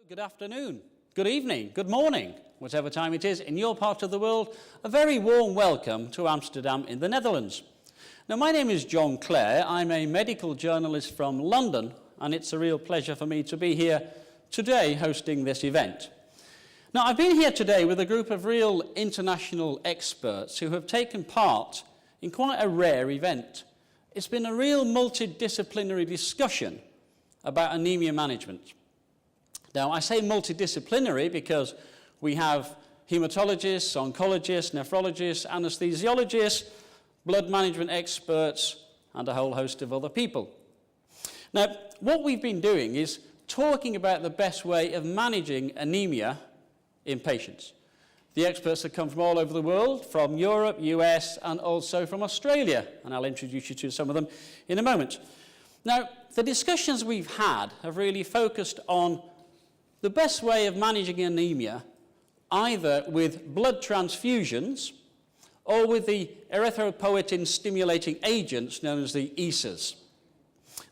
Good afternoon, good evening, good morning, whatever time it is in your part of the world. A very warm welcome to Amsterdam in the Netherlands. Now, my name is John Clare. I'm a medical journalist from London, and it's a real pleasure for me to be here today hosting this event. Now, I've been here today with a group of real international experts who have taken part in quite a rare event. It's been a real multidisciplinary discussion about anemia management. Now, I say multidisciplinary because we have hematologists, oncologists, nephrologists, anesthesiologists, blood management experts, and a whole host of other people. Now, what we've been doing is talking about the best way of managing anemia in patients. The experts have come from all over the world, from Europe, US, and also from Australia, and I'll introduce you to some of them in a moment. Now, the discussions we've had have really focused on the best way of managing anemia, either with blood transfusions or with the erythropoietin-stimulating agents known as the ESAs.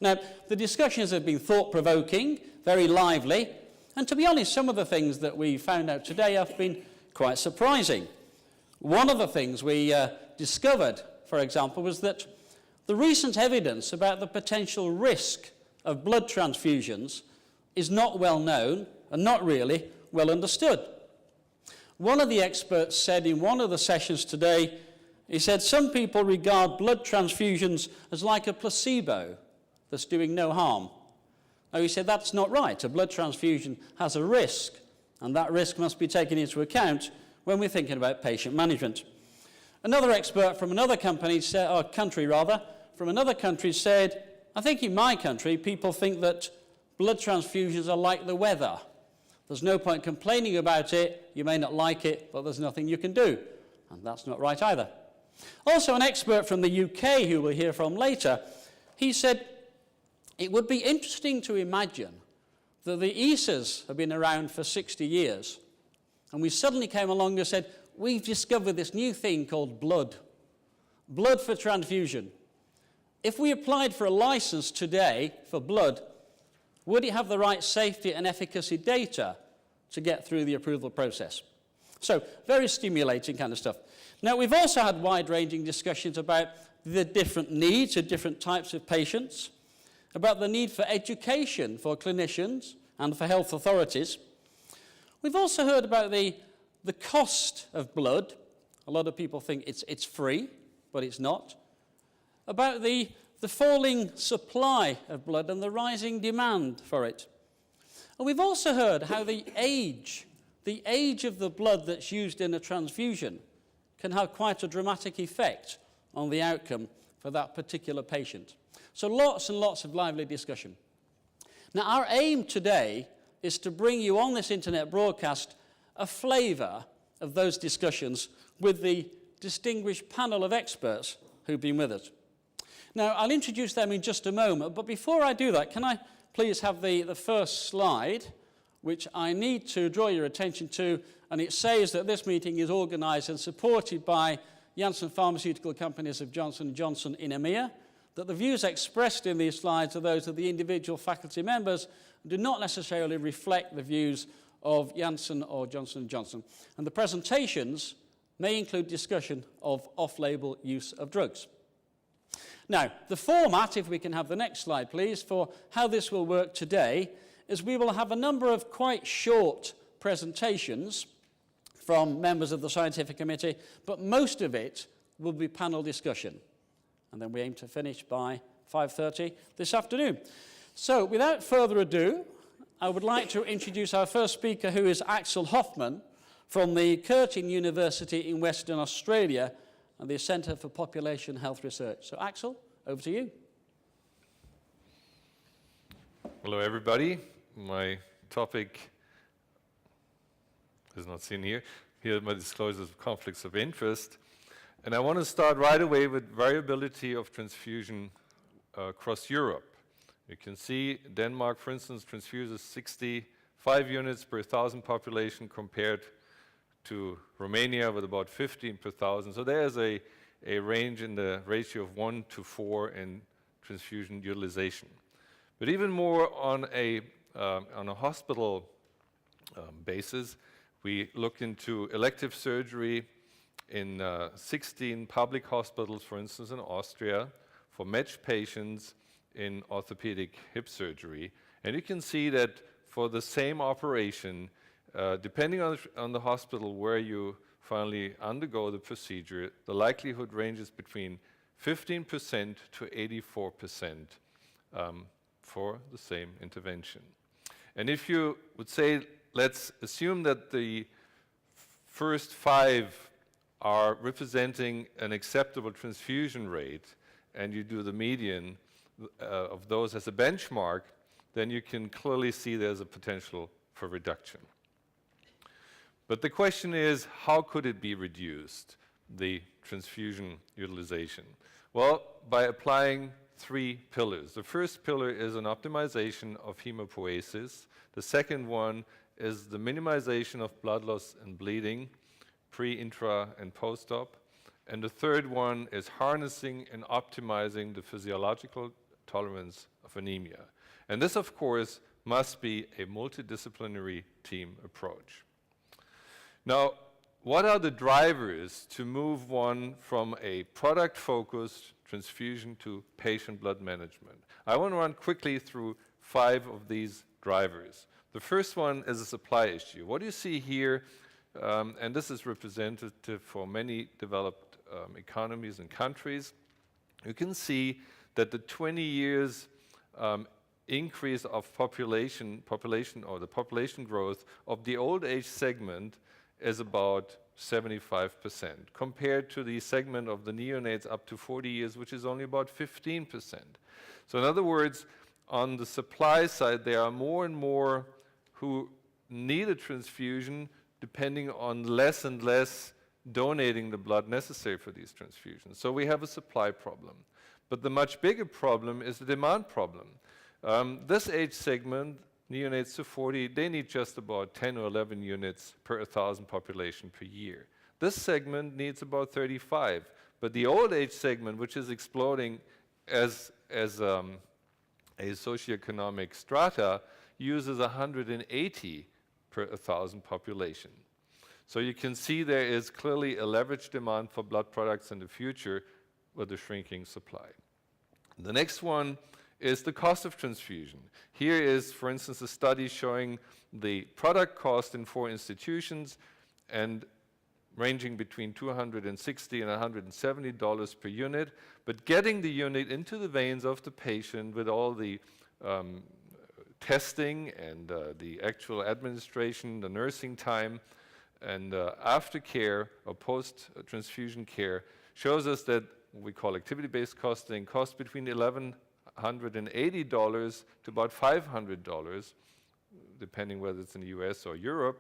Now, the discussions have been thought-provoking, very lively, and to be honest, some of the things that we found out today have been quite surprising. One of the things we discovered, for example, was that the recent evidence about the potential risk of blood transfusions is not well known and not really well understood. One of the experts said in one of the sessions today, he said some people regard blood transfusions as like a placebo that's doing no harm. Now, he said that's not right. A blood transfusion has a risk, and that risk must be taken into account when we're thinking about patient management. Another expert from another company said, or country rather, from another country said, I think in my country people think that blood transfusions are like the weather. There's no point complaining about it. You may not like it, but there's nothing you can do. And that's not right either. Also, an expert from the UK, who we'll hear from later, he said, it would be interesting to imagine that the ESAs have been around for 60 years, and we suddenly came along and said, we've discovered this new thing called blood. Blood for transfusion. If we applied for a license today for blood, would it have the right safety and efficacy data to get through the approval process? So, very stimulating kind of stuff. Now, we've also had wide-ranging discussions about the different needs of different types of patients, about the need for education for clinicians and for health authorities. We've also heard about the cost of blood. A lot of people think it's free, but it's not. About the falling supply of blood and the rising demand for it. And we've also heard how the age of the blood that's used in a transfusion can have quite a dramatic effect on the outcome for that particular patient. So lots and lots of lively discussion. Now, our aim today is to bring you on this internet broadcast a flavour of those discussions with the distinguished panel of experts who've been with us. Now, I'll introduce them in just a moment, but before I do that, can I please have the first slide, which I need to draw your attention to, and it says that this meeting is organised and supported by Janssen Pharmaceutical Companies of Johnson & Johnson in EMEA, that the views expressed in these slides are those of the individual faculty members and do not necessarily reflect the views of Janssen or Johnson & Johnson. And the presentations may include discussion of off-label use of drugs. Now, the format, if we can have the next slide, please, for how this will work today, is we will have a number of quite short presentations from members of the scientific committee, but most of it will be panel discussion. And then we aim to finish by 5:30 this afternoon. So, without further ado, I would like to introduce our first speaker, who is Axel Hofmann from the Curtin University in Western Australia, and the Centre for Population Health Research. So, Axel, over to you. Hello, everybody. My topic is not seen here. Here are my disclosures of conflicts of interest. And I want to start right away with variability of transfusion across Europe. You can see Denmark, for instance, transfuses 65 units per 1,000 population compared to Romania with about 15 per 1,000. So there's a range in the ratio of 1 to 4 in transfusion utilization. But even more on a hospital basis. We looked into elective surgery in 16 public hospitals, for instance, in Austria, for METCH patients in orthopedic hip surgery. And you can see that for the same operation, depending on the hospital where you finally undergo the procedure, the likelihood ranges between 15% to 84% for the same intervention. And if you would say, let's assume that the first 5 are representing an acceptable transfusion rate, and you do the median of those as a benchmark, then you can clearly see there's a potential for reduction. But the question is, how could it be reduced, the transfusion utilization? Well, by applying 3 pillars. The first pillar is an optimization of hemopoiesis. The second one is the minimization of blood loss and bleeding, pre, intra, and post-op. And the third one is harnessing and optimizing the physiological tolerance of anemia. And this, of course, must be a multidisciplinary team approach. Now, what are the drivers to move one from a product-focused transfusion to patient blood management? I want to run quickly through 5 of these drivers. The first one is a supply issue. What you see here, and this is representative for many developed economies and countries, you can see that the 20 years increase of population or the population growth of the old age segment is about 75%, compared to the segment of the neonates up to 40 years, which is only about 15%. So in other words, on the supply side, there are more and more who need a transfusion, depending on less and less donating the blood necessary for these transfusions. So we have a supply problem. But the much bigger problem is the demand problem. This age segment, neonates to 40, they need just about 10 or 11 units per 1,000 population per year. This segment needs about 35. But the old age segment, which is exploding as a socioeconomic strata, uses 180 per 1,000 population. So you can see there is clearly a leveraged demand for blood products in the future with a shrinking supply. The next one is the cost of transfusion. Here is, for instance, a study showing the product cost in 4 institutions and ranging between $260 and $170 per unit, but getting the unit into the veins of the patient with all the testing and the actual administration, the nursing time, and aftercare or post-transfusion care shows us that what we call activity-based costing costs between $1,180 to about $500, depending whether it's in the US or Europe.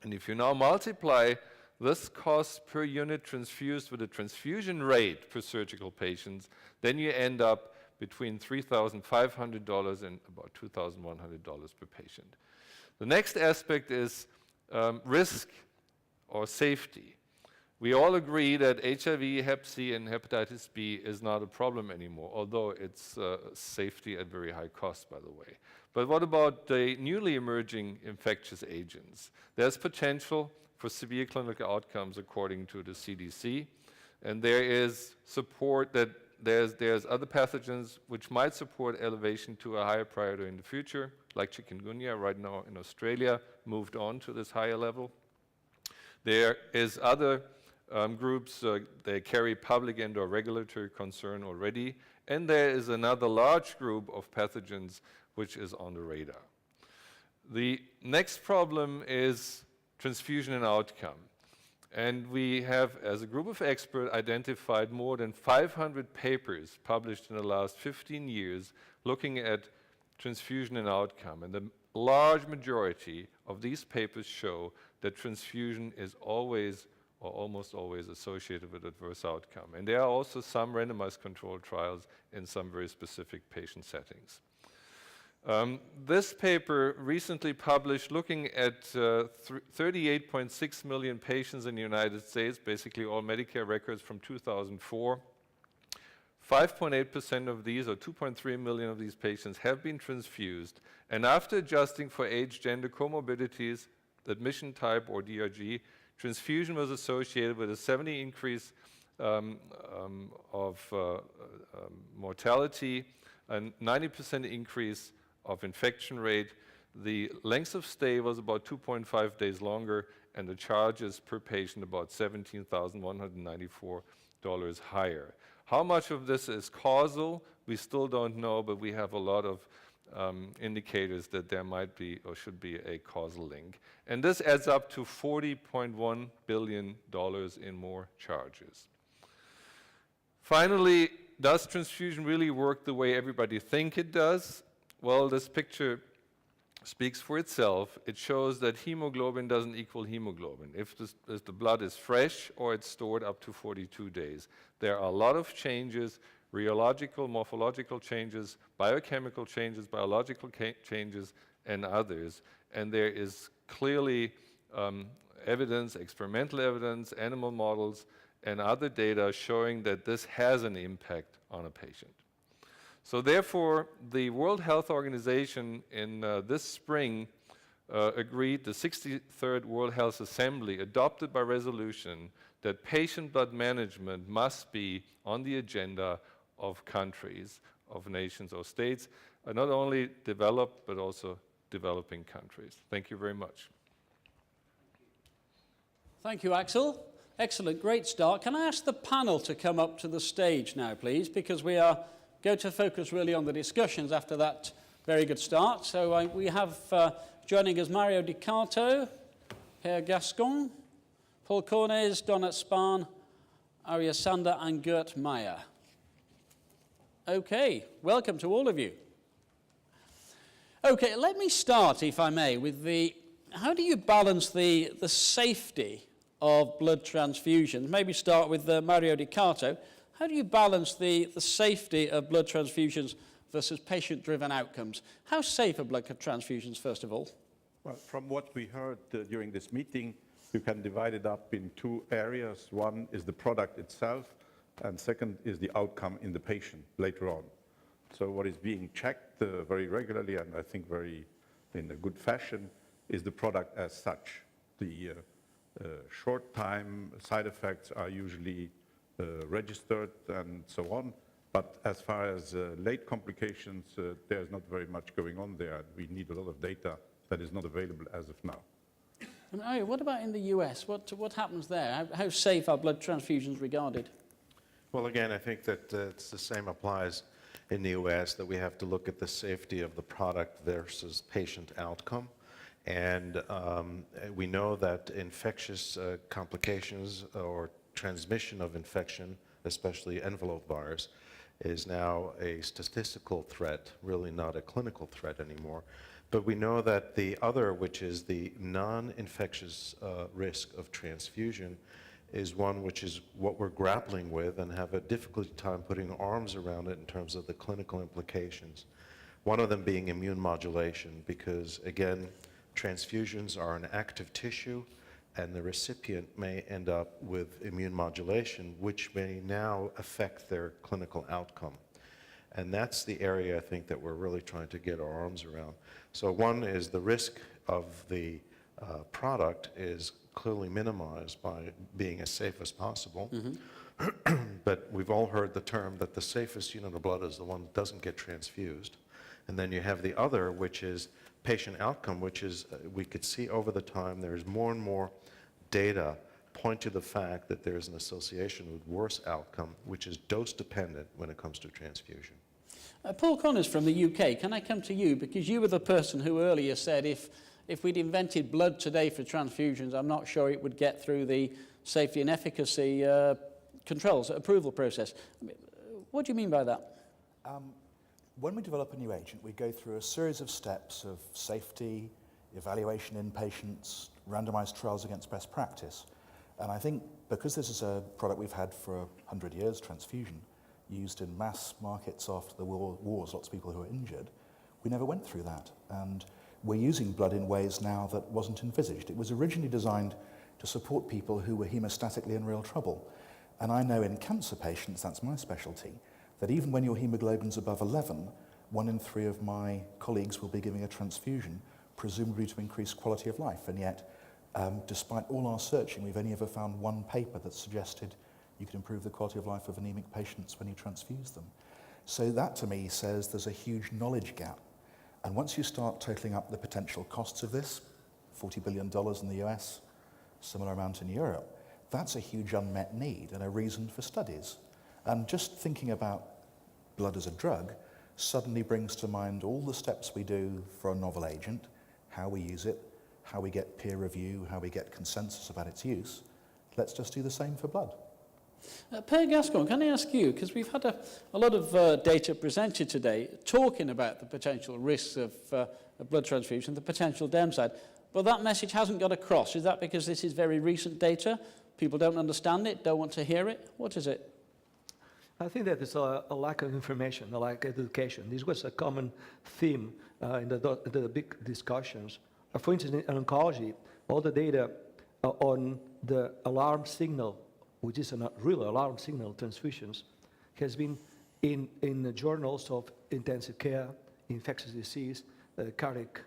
And if you now multiply this cost per unit transfused with the transfusion rate per surgical patients, then you end up between $3,500 and about $2,100 per patient. The next aspect is risk or safety. We all agree that HIV, Hep C, and hepatitis B is not a problem anymore, although it's safety at very high cost, by the way. But what about the newly emerging infectious agents? There's potential for severe clinical outcomes according to the CDC, and there is support that there's other pathogens which might support elevation to a higher priority in the future, like chikungunya right now in Australia, moved on to this higher level. There is other groups, they carry public and/or regulatory concern already, and there is another large group of pathogens which is on the radar. The next problem is transfusion and outcome. And we have, as a group of experts, identified more than 500 papers published in the last 15 years looking at transfusion and outcome. And the large majority of these papers show that transfusion is always or almost always associated with adverse outcome. And there are also some randomized controlled trials in some very specific patient settings. This paper recently published looking at 38.6 million patients in the United States, basically all Medicare records from 2004, 5.8% of these, or 2.3 million of these patients, have been transfused. And after adjusting for age, gender, comorbidities, admission type, or DRG, transfusion was associated with a 70% increase of mortality, a 90% increase of infection rate. The length of stay was about 2.5 days longer, and the charges per patient about $17,194 higher. How much of this is causal, we still don't know, but we have a lot of indicators that there might be or should be a causal link. And this adds up to $40.1 billion in more charges. Finally, does transfusion really work the way everybody thinks it does? Well, this picture speaks for itself. It shows that hemoglobin doesn't equal hemoglobin if the blood is fresh or it's stored up to 42 days. There are a lot of changes, rheological, morphological changes, biochemical changes, biological changes, and others. And there is clearly evidence, experimental evidence, animal models, and other data showing that this has an impact on a patient. So therefore, the World Health Organization in this spring agreed, the 63rd World Health Assembly adopted by resolution that patient blood management must be on the agenda of countries, of nations or states, not only developed but also developing countries. Thank you very much. Thank you, Axel. Excellent, great start. Can I ask the panel to come up to the stage now, please, because we are going to focus really on the discussions after that very good start. So we have joining us Mario Dicato, Pere Gascon, Paul Cornes, Donat Spahn, Arya Sander, and Gert Meyer. Okay, welcome to all of you. Okay, let me start, if I may, with how do you balance the safety of blood transfusions? Maybe start with Mario Dicato. How do you balance the safety of blood transfusions versus patient-driven outcomes? How safe are blood transfusions, first of all? Well, from what we heard during this meeting, you can divide it up in two areas. One is the product itself, and second is the outcome in the patient later on. So what is being checked very regularly, and I think very in a good fashion, is the product as such. The short-time side effects are usually registered and so on, but as far as late complications, there's not very much going on there. We need a lot of data that is not available as of now. And what about in the US? What happens there? How safe are blood transfusions regarded? Well, again, I think that it's the same applies in the US, that we have to look at the safety of the product versus patient outcome. And we know that infectious complications or transmission of infection, especially envelope virus, is now a statistical threat, really not a clinical threat anymore. But we know that the other, which is the non-infectious risk of transfusion, is one which is what we're grappling with and have a difficult time putting arms around it in terms of the clinical implications. One of them being immune modulation, because again, transfusions are an active tissue, and the recipient may end up with immune modulation, which may now affect their clinical outcome. And that's the area I think that we're really trying to get our arms around. So one is the risk of the product is clearly minimized by being as safe as possible. Mm-hmm. But we've all heard the term that the safest unit of blood is the one that doesn't get transfused. And then you have the other, which is patient outcome, which is we could see over the time there's more and more data point to the fact that there's an association with worse outcome, which is dose dependent when it comes to transfusion. Paul Connors from the UK, can I come to you? Because you were the person who earlier said if we'd invented blood today for transfusions, I'm not sure it would get through the safety and efficacy controls, approval process. What do you mean by that? When we develop a new agent, we go through a series of steps of safety, evaluation in patients, randomized trials against best practice. And I think because this is a product we've had for 100 years, transfusion, used in mass markets after the wars, lots of people who were injured, we never went through that. And we're using blood in ways now that wasn't envisaged. It was originally designed to support people who were hemostatically in real trouble. And I know in cancer patients, that's my specialty, that even when your hemoglobin's above 11, 1 in 3 of my colleagues will be giving a transfusion, presumably to increase quality of life. And yet, despite all our searching, we've only ever found one paper that suggested you could improve the quality of life of anemic patients when you transfuse them. So that to me says there's a huge knowledge gap. And once you start totaling up the potential costs of this, $40 billion in the US, similar amount in Europe, that's a huge unmet need and a reason for studies. And just thinking about blood as a drug suddenly brings to mind all the steps we do for a novel agent, how we use it, how we get peer review, how we get consensus about its use. Let's just do the same for blood. Pere Gascon, can I ask you, because we've had a lot of data presented today talking about the potential risks of blood transfusion, the potential downside, but that message hasn't got across. Is that because this is very recent data? People don't understand it, don't want to hear it? What is it? I think that it's a lack of information, a lack of education. This was a common theme in the big discussions. For instance, in oncology, all the data on the alarm signal, which is a real alarm signal transfusions, has been in the journals of intensive care, infectious disease, cardiac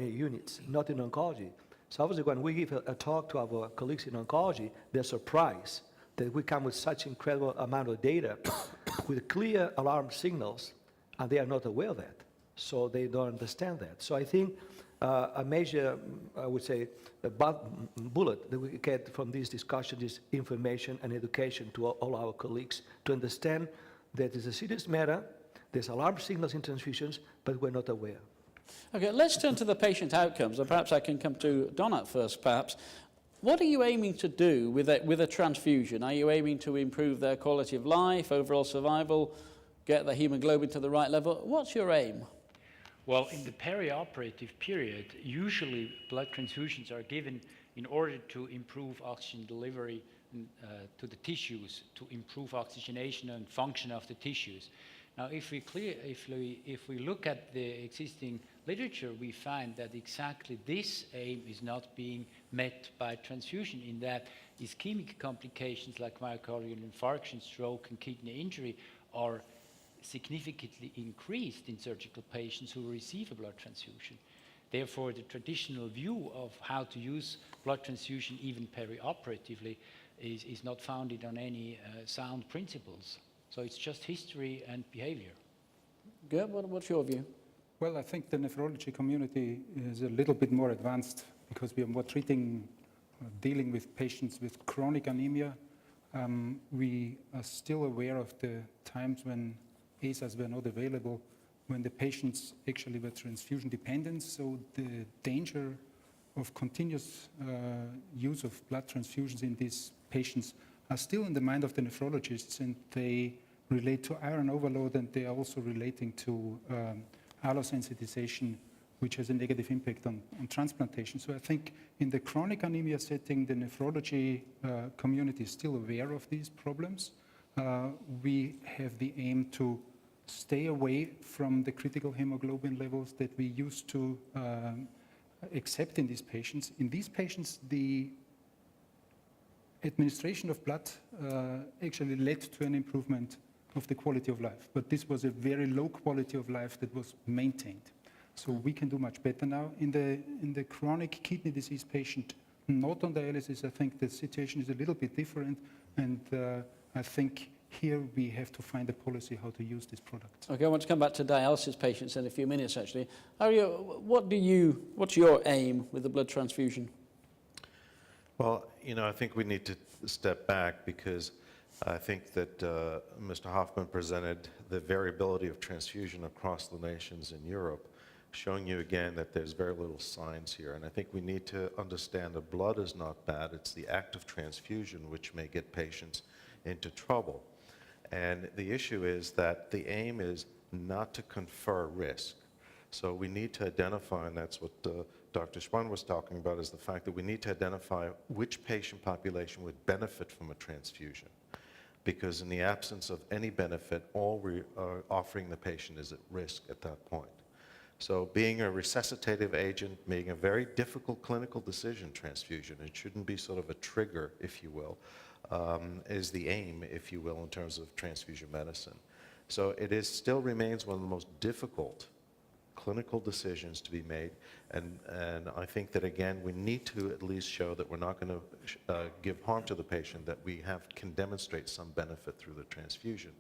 units, not in oncology. So obviously when we give a talk to our colleagues in oncology, they're surprised that we come with such incredible amount of data with clear alarm signals, and they are not aware of that. So they don't understand that. So I think a major, I would say, a bullet that we get from this discussion is information and education to all our colleagues to understand that it's a serious matter, there's alarm signals in transfusions, but we're not aware. Okay, let's turn to the patient outcomes, and perhaps I can come to Donat first, perhaps. What are you aiming to do with a transfusion? Are you aiming to improve their quality of life, overall survival, get the hemoglobin to the right level? What's your aim? Well, in the perioperative period, usually blood transfusions are given in order to improve oxygen delivery to the tissues, to improve oxygenation and function of the tissues. Now, if we look at the existing literature, we find that exactly this aim is not being met by transfusion, in that ischemic complications like myocardial infarction, stroke, and kidney injury are significantly increased in surgical patients who receive a blood transfusion. Therefore, the traditional view of how to use blood transfusion even perioperatively is not founded on any sound principles. So it's just history and behavior. Gert, what's your view? Well, I think the nephrology community is a little bit more advanced because we are more dealing with patients with chronic anemia. We are still aware of the times when ESAs were not available, when the patients actually were transfusion dependent. So the danger of continuous use of blood transfusions in these patients are still in the mind of the nephrologists, and they relate to iron overload, and they are also relating to allosensitization, which has a negative impact on transplantation. So I think in the chronic anemia setting, the nephrology community is still aware of these problems. We have the aim to stay away from the critical hemoglobin levels that we used to accept in these patients. In these patients, the administration of blood actually led to an improvement of the quality of life. But this was a very low quality of life that was maintained. So we can do much better now. In the chronic kidney disease patient, not on dialysis, I think the situation is a little bit different. And I think here we have to find a policy how to use this product. Okay, I want to come back to dialysis patients in a few minutes, actually. What's your aim with the blood transfusion? Well, I think we need to step back, because I think that Mr. Hofmann presented the variability of transfusion across the nations in Europe, showing you again that there's very little science here. And I think we need to understand that blood is not bad. It's the act of transfusion which may get patients into trouble. And the issue is that the aim is not to confer risk. So we need to identify, and that's what Dr. Spahn was talking about, is the fact that we need to identify which patient population would benefit from a transfusion. Because in the absence of any benefit, all we are offering the patient is at risk at that point. So being a resuscitative agent, making a very difficult clinical decision, transfusion, it shouldn't be sort of a trigger, if you will, is the aim, if you will, in terms of transfusion medicine. So it still remains one of the most difficult clinical decisions to be made, and I think that, again, we need to at least show that we're not going to give harm to the patient, that we can demonstrate some benefit through the transfusion.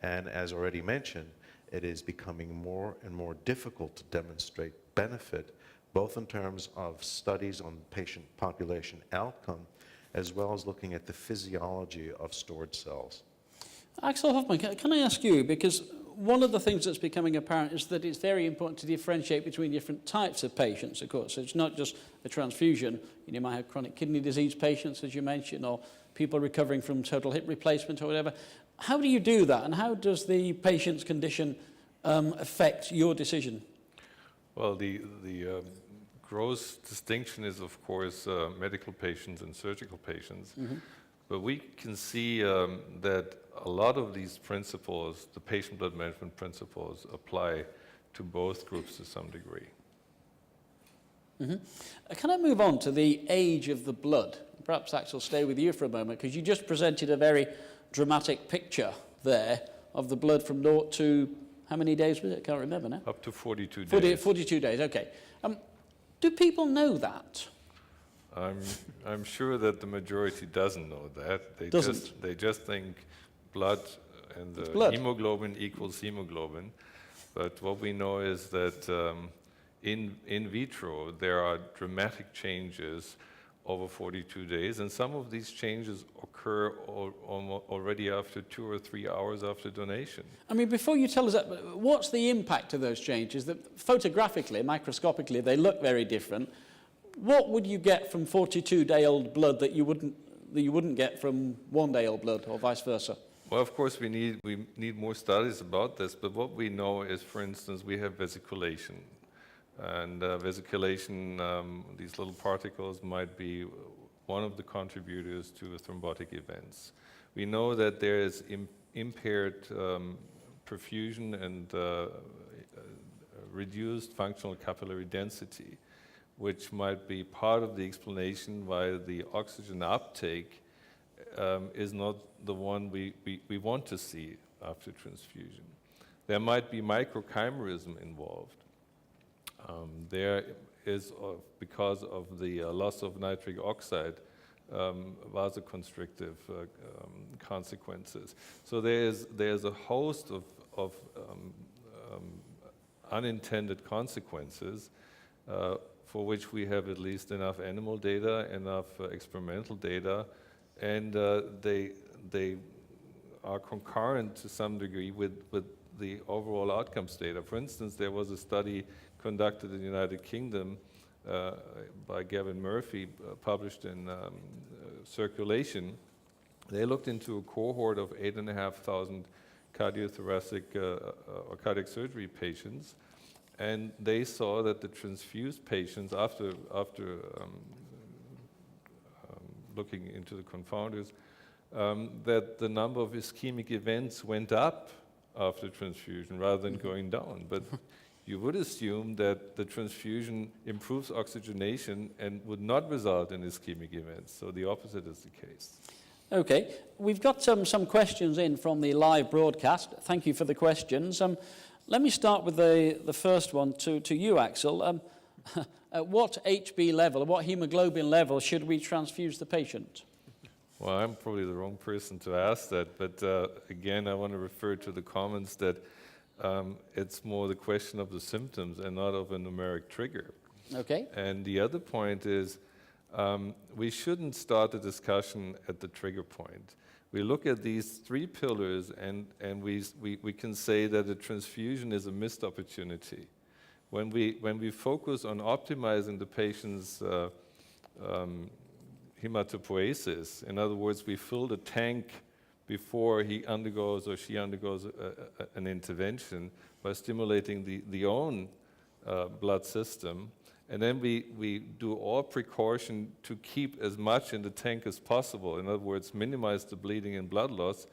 And as already mentioned, it is becoming more and more difficult to demonstrate benefit, both in terms of studies on patient population outcome, as well as looking at the physiology of stored cells. Axel Hofmann, can I ask you, because one of the things that's becoming apparent is that it's very important to differentiate between different types of patients, of course. So it's not just a transfusion. You might have chronic kidney disease patients, as you mentioned, or people recovering from total hip replacement or whatever. How do you do that, and how does the patient's condition affect your decision? Well, the gross distinction is, of course, medical patients and surgical patients. Mm-hmm. But we can see that a lot of these principles, the patient blood management principles, apply to both groups to some degree. Mm-hmm. Can I move on to the age of the blood? Perhaps, Axel, stay with you for a moment, because you just presented a very dramatic picture there of the blood from 0 to, how many days was it? I can't remember now. Up to 42 days. 42 days, okay. Do people know that? I'm sure that the majority doesn't know that. They just think blood and the blood. Hemoglobin equals hemoglobin. But what we know is that in vitro there are dramatic changes over 42 days, and some of these changes occur already after 2 or 3 hours after donation. I mean, before you tell us that, what's the impact of those changes? That photographically, microscopically, they look very different. What would you get from 42-day-old blood that you wouldn't get from 1-day-old blood, or vice versa? Well, of course, we need more studies about this, but what we know is, for instance, we have vesiculation. And vesiculation, these little particles might be one of the contributors to thrombotic events. We know that there is impaired perfusion and reduced functional capillary density, which might be part of the explanation why the oxygen uptake is not the one we want to see after transfusion. There might be microchimerism involved. There is, because of the loss of nitric oxide, vasoconstrictive consequences. So there's a host of unintended consequences for which we have at least enough animal data, enough experimental data, and they are concurrent to some degree with the overall outcomes data. For instance, there was a study conducted in the United Kingdom by Gavin Murphy, published in Circulation. They looked into a cohort of 8,500 cardiothoracic or cardiac surgery patients, and they saw that the transfused patients, after looking into the confounders, that the number of ischemic events went up after transfusion rather than going down. But you would assume that the transfusion improves oxygenation and would not result in ischemic events. So the opposite is the case. Okay, we've got some questions in from the live broadcast. Thank you for the questions. Let me start with the first one to you, Axel. At what HB level, what hemoglobin level should we transfuse the patient? Well, I'm probably the wrong person to ask that, but again, I want to refer to the comments that it's more the question of the symptoms and not of a numeric trigger. Okay. And the other point is we shouldn't start the discussion at the trigger point. We look at these 3 pillars and we can say that a transfusion is a missed opportunity. When we focus on optimizing the patient's hematopoiesis, in other words, we fill the tank before he undergoes or she undergoes an intervention by stimulating the own blood system, and then we do all precaution to keep as much in the tank as possible, in other words, minimize the bleeding and blood loss,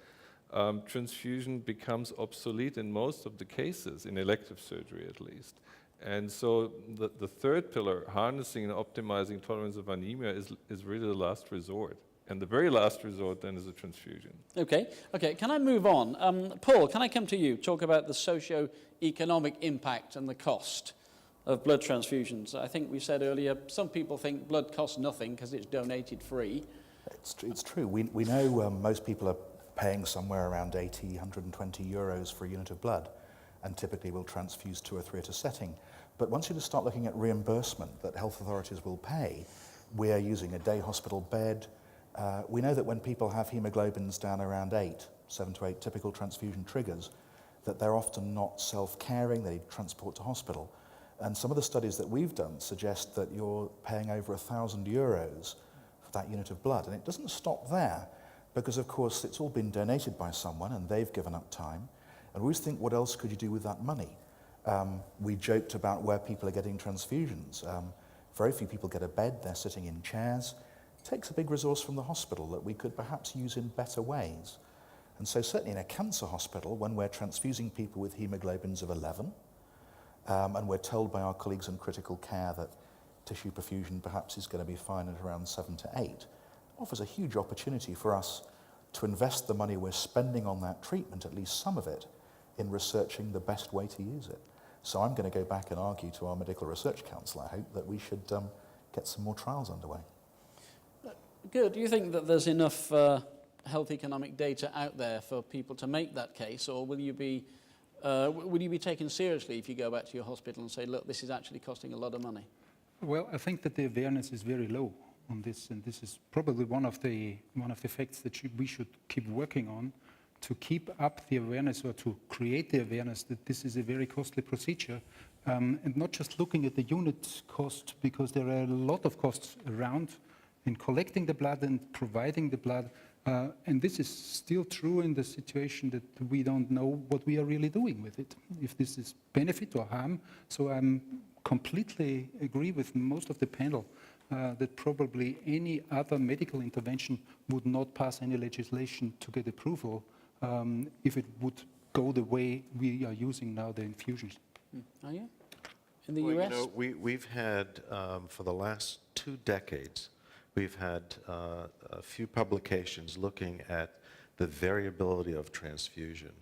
transfusion becomes obsolete in most of the cases, in elective surgery at least. And so the third pillar, harnessing and optimizing tolerance of anemia, is really the last resort. And the very last resort then is a transfusion. Okay, can I move on? Paul, can I come to you, talk about the socio-economic impact and the cost of blood transfusions? I think we said earlier, some people think blood costs nothing because it's donated free. It's true. We know most people are paying somewhere around 80, 120 euros for a unit of blood, and typically will transfuse 2 or 3 at a setting. But once you just start looking at reimbursement that health authorities will pay, we are using a day hospital bed. We know that when people have hemoglobins down around 7 to 8 typical transfusion triggers, that they're often not self-caring, they need transport to hospital. And some of the studies that we've done suggest that you're paying over 1,000 euros for that unit of blood. And it doesn't stop there, because of course it's all been donated by someone and they've given up time. And we always think, what else could you do with that money? We joked about where people are getting transfusions. Very few people get a bed, they're sitting in chairs. It takes a big resource from the hospital that we could perhaps use in better ways. And so certainly in a cancer hospital, when we're transfusing people with hemoglobins of 11, and we're told by our colleagues in critical care that tissue perfusion perhaps is going to be fine at around 7 to 8, offers a huge opportunity for us to invest the money we're spending on that treatment, at least some of it, in researching the best way to use it. So I'm going to go back and argue to our medical research council, I hope, that we should get some more trials underway. Good. Do you think that there's enough health economic data out there for people to make that case, or will you be taken seriously if you go back to your hospital and say, look, this is actually costing a lot of money? Well, I think that the awareness is very low on this, and this is probably one of the facts that we should keep working on, to keep up the awareness, or to create the awareness that this is a very costly procedure, and not just looking at the unit cost, because there are a lot of costs around in collecting the blood and providing the blood, and this is still true in the situation that we don't know what we are really doing with it, if this is benefit or harm. So I completely agree with most of the panel that probably any other medical intervention would not pass any legislation to get approval if it would go the way we are using now the infusions. Are you? In the Well, US? you know, we've had, for the last 2 decades, we've had a few publications looking at the variability of transfusion.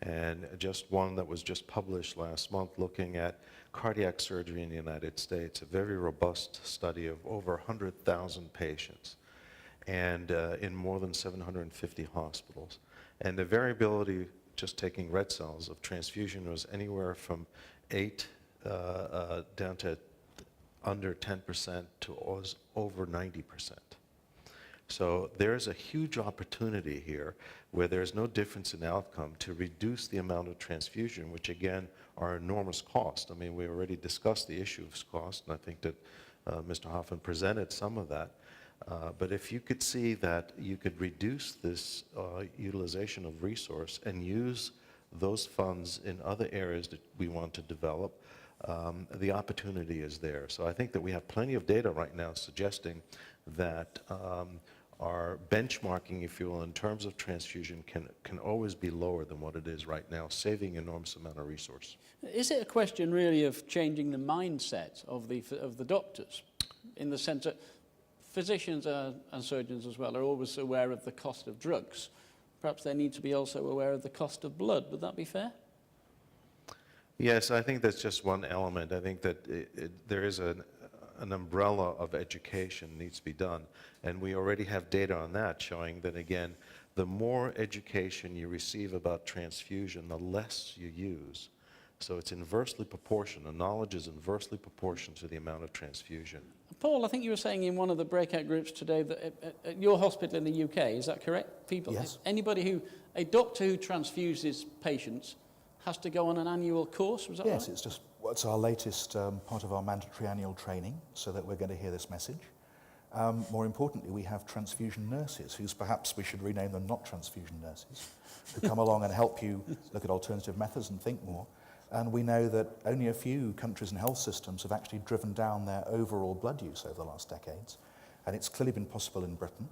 And just one that was just published last month looking at cardiac surgery in the United States, a very robust study of over 100,000 patients and in more than 750 hospitals. And the variability, just taking red cells, of transfusion was anywhere from 8 down to under 10% to over 90%. So there's a huge opportunity here where there's no difference in outcome to reduce the amount of transfusion, which again are enormous cost. I mean, we already discussed the issue of cost, and I think that Mr. Hofmann presented some of that. But if you could see that you could reduce this utilization of resource and use those funds in other areas that we want to develop, the opportunity is there. So I think that we have plenty of data right now suggesting that our benchmarking, if you will, in terms of transfusion can always be lower than what it is right now, saving an enormous amount of resource. Is it a question really of changing the mindset of the doctors, in the sense that physicians and surgeons as well are always aware of the cost of drugs? Perhaps they need to be also aware of the cost of blood. Would that be fair? Yes, I think that's just one element. I think that there is an umbrella of education needs to be done. And we already have data on that showing that, again, the more education you receive about transfusion, the less you use. So it's inversely proportional. The knowledge is inversely proportional to the amount of transfusion. Paul, I think you were saying in one of the breakout groups today that at your hospital in the UK, is that correct? People, yes. A doctor who transfuses patients has to go on an annual course, was that Yes, right? it's our latest part of our mandatory annual training, so that we're going to hear this message. More importantly, we have transfusion nurses, whose perhaps we should rename them not transfusion nurses, who come along and help you look at alternative methods and think more. And we know that only a few countries and health systems have actually driven down their overall blood use over the last decades. And it's clearly been possible in Britain.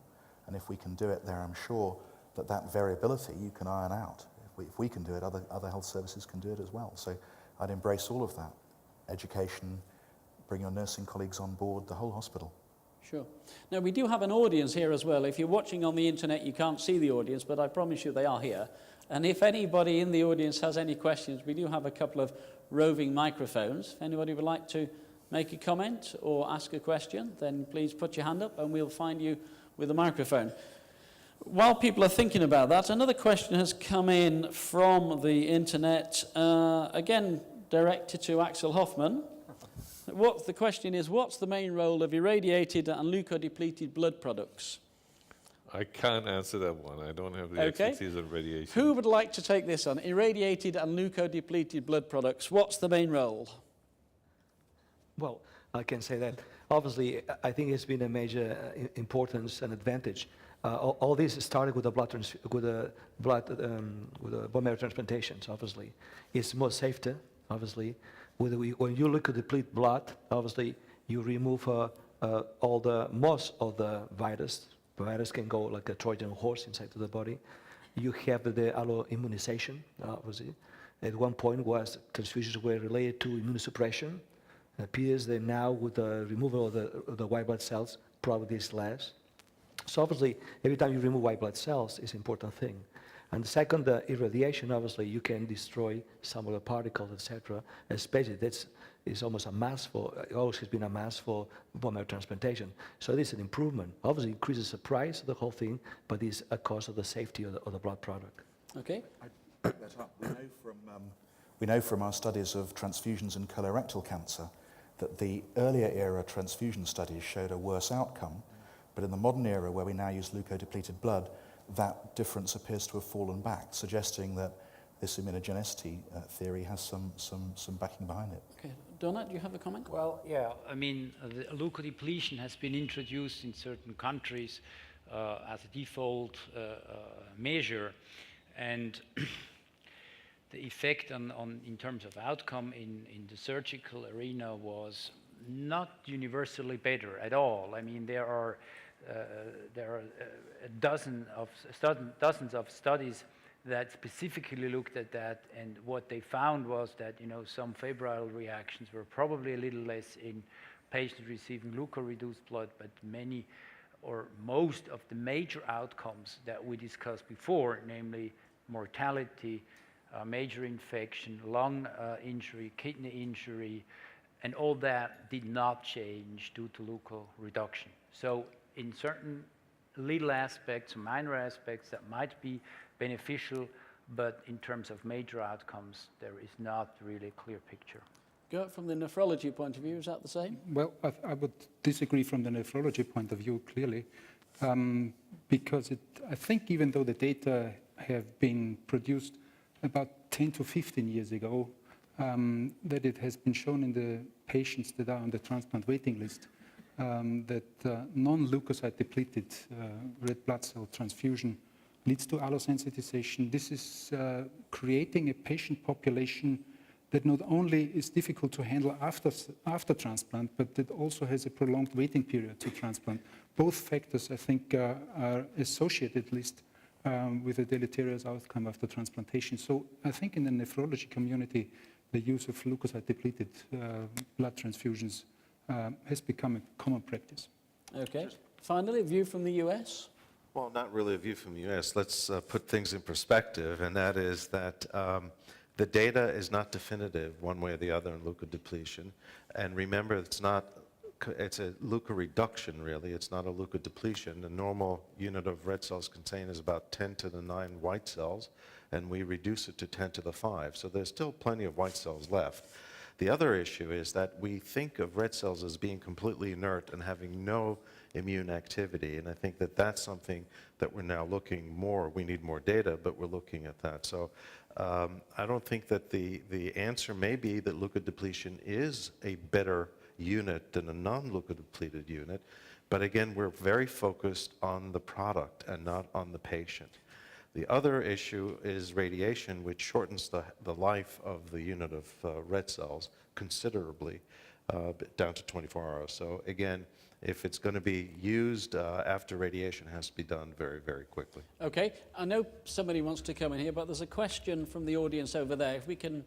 And if we can do it there, I'm sure that variability you can iron out. If we can do it, other health services can do it as well. So I'd embrace all of that. Education, bring your nursing colleagues on board, the whole hospital. Sure. Now, we do have an audience here as well. If you're watching on the internet, you can't see the audience, but I promise you they are here. And if anybody in the audience has any questions, we do have a couple of roving microphones. If anybody would like to make a comment or ask a question, then please put your hand up and we'll find you with a microphone. While people are thinking about that, another question has come in from the internet, again directed to Axel Hofmann. The question is, what's the main role of irradiated and leukodepleted blood products? I can't answer that one. I don't have the expertise on radiation. Who would like to take this on? Irradiated and leukodepleted blood products, what's the main role? Well, I can say that. Obviously, I think it's been a major importance and advantage. All this started with the bone marrow transplantations. Obviously, it's more safer. Obviously, when you look at deplete blood, obviously you remove most of the virus. The virus can go like a Trojan horse inside of the body. You have the alloimmunization. Obviously, at one point transfusions were related to immunosuppression. It appears that now with the removal of the white blood cells, probably this less. So obviously, every time you remove white blood cells, it's an important thing. And the second, the irradiation, obviously, you can destroy some of the particles, etc. Especially, it's almost a mass it always has been a mass for bone marrow transplantation. So this is an improvement. Obviously, increases the price of the whole thing, but it's a cost of the safety of the blood product. Okay. We know from our studies of transfusions in colorectal cancer that the earlier era transfusion studies showed a worse outcome, but in the modern era where we now use leukodepleted blood, that difference appears to have fallen back, suggesting that this immunogenicity theory has some backing behind it. Okay. Donat, do you have a comment? Well, yeah, I mean, the leukodepletion has been introduced in certain countries as a default measure, and the effect in terms of outcome in the surgical arena was not universally better at all. I mean, there are dozens of studies that specifically looked at that, and what they found was that some febrile reactions were probably a little less in patients receiving leukoreduced blood, but many or most of the major outcomes that we discussed before, namely mortality, major infection, lung injury, kidney injury, and all that did not change due to leukoreduction. So in certain little aspects, minor aspects, that might be beneficial, but in terms of major outcomes, there is not really a clear picture. Gert, from the nephrology point of view, is that the same? Well, I would disagree from the nephrology point of view, clearly, because I think even though the data have been produced about 10 to 15 years ago, that it has been shown in the patients that are on the transplant waiting list that non-leukocyte depleted red blood cell transfusion leads to allosensitization. This is creating a patient population that not only is difficult to handle after transplant, but that also has a prolonged waiting period to transplant. Both factors, I think, are associated at least with a deleterious outcome after transplantation. So I think in the nephrology community, the use of leukocyte-depleted blood transfusions has become a common practice. Okay. Finally, a view from the US? Well, not really a view from the US. Let's put things in perspective, and that is that the data is not definitive one way or the other in leukodepletion. And remember, it's a leukoreduction, really. It's not a leukodepletion. The normal unit of red cells contained is about 10 to the 9 white cells, and we reduce it to 10 to the 5. So there's still plenty of white cells left. The other issue is that we think of red cells as being completely inert and having no immune activity, and I think that that's something that we're now looking more. We need more data, but we're looking at that. So I don't think that the answer may be that leukodepletion is a better unit than a non-leukodepleted unit, but again, we're very focused on the product and not on the patient. The other issue is radiation, which shortens the life of the unit of red cells considerably, down to 24 hours. So again, if it's going to be used after radiation, it has to be done very, very quickly. Okay, I know somebody wants to come in here, but there's a question from the audience over there. If we can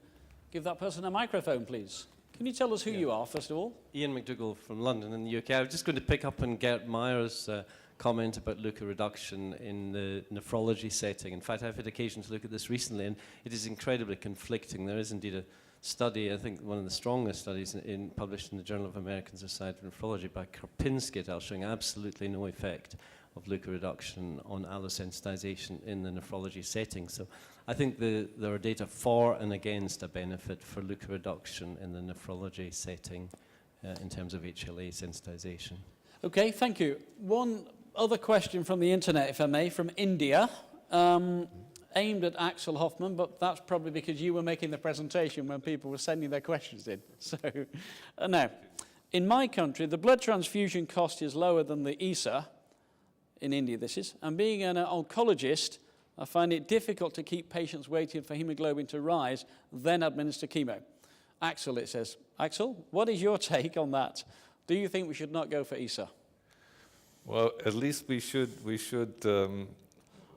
give that person a microphone, please. Can you tell us who you are, first of all? Ian McDougall from London in the UK. I was just going to pick up on Gert Meyer's comment about leukoreduction in the nephrology setting. In fact, I've had occasion to look at this recently, and it is incredibly conflicting. There is indeed a study, I think one of the strongest studies published in the Journal of American Society of Nephrology by Karpinski et al., showing absolutely no effect of leukoreduction on allosensitization in the nephrology setting. So I think there are data for and against a benefit for leukoreduction in the nephrology setting in terms of HLA sensitization. Okay, thank you. One other question from the internet, if I may, from India, aimed at Axel Hofmann, but that's probably because you were making the presentation when people were sending their questions in. So, now, in my country, the blood transfusion cost is lower than the ESA, in India this is, and being an oncologist, I find it difficult to keep patients waiting for hemoglobin to rise, then administer chemo. Axel, it says. Axel, what is your take on that? Do you think we should not go for ESA? Well, at least we should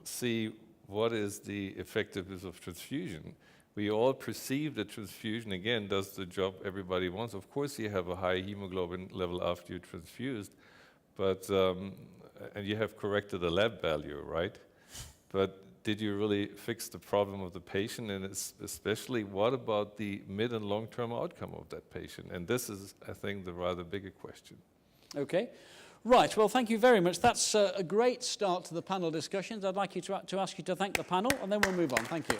see what is the effectiveness of transfusion. We all perceive that transfusion, again, does the job everybody wants. Of course, you have a high hemoglobin level after you're transfused, but and you have corrected the lab value, right? But did you really fix the problem of the patient? And especially, what about the mid and long-term outcome of that patient? And this is, I think, the rather bigger question. Okay. Right, well, thank you very much. That's a great start to the panel discussions. I'd like you to ask you to thank the panel, and then we'll move on. Thank you.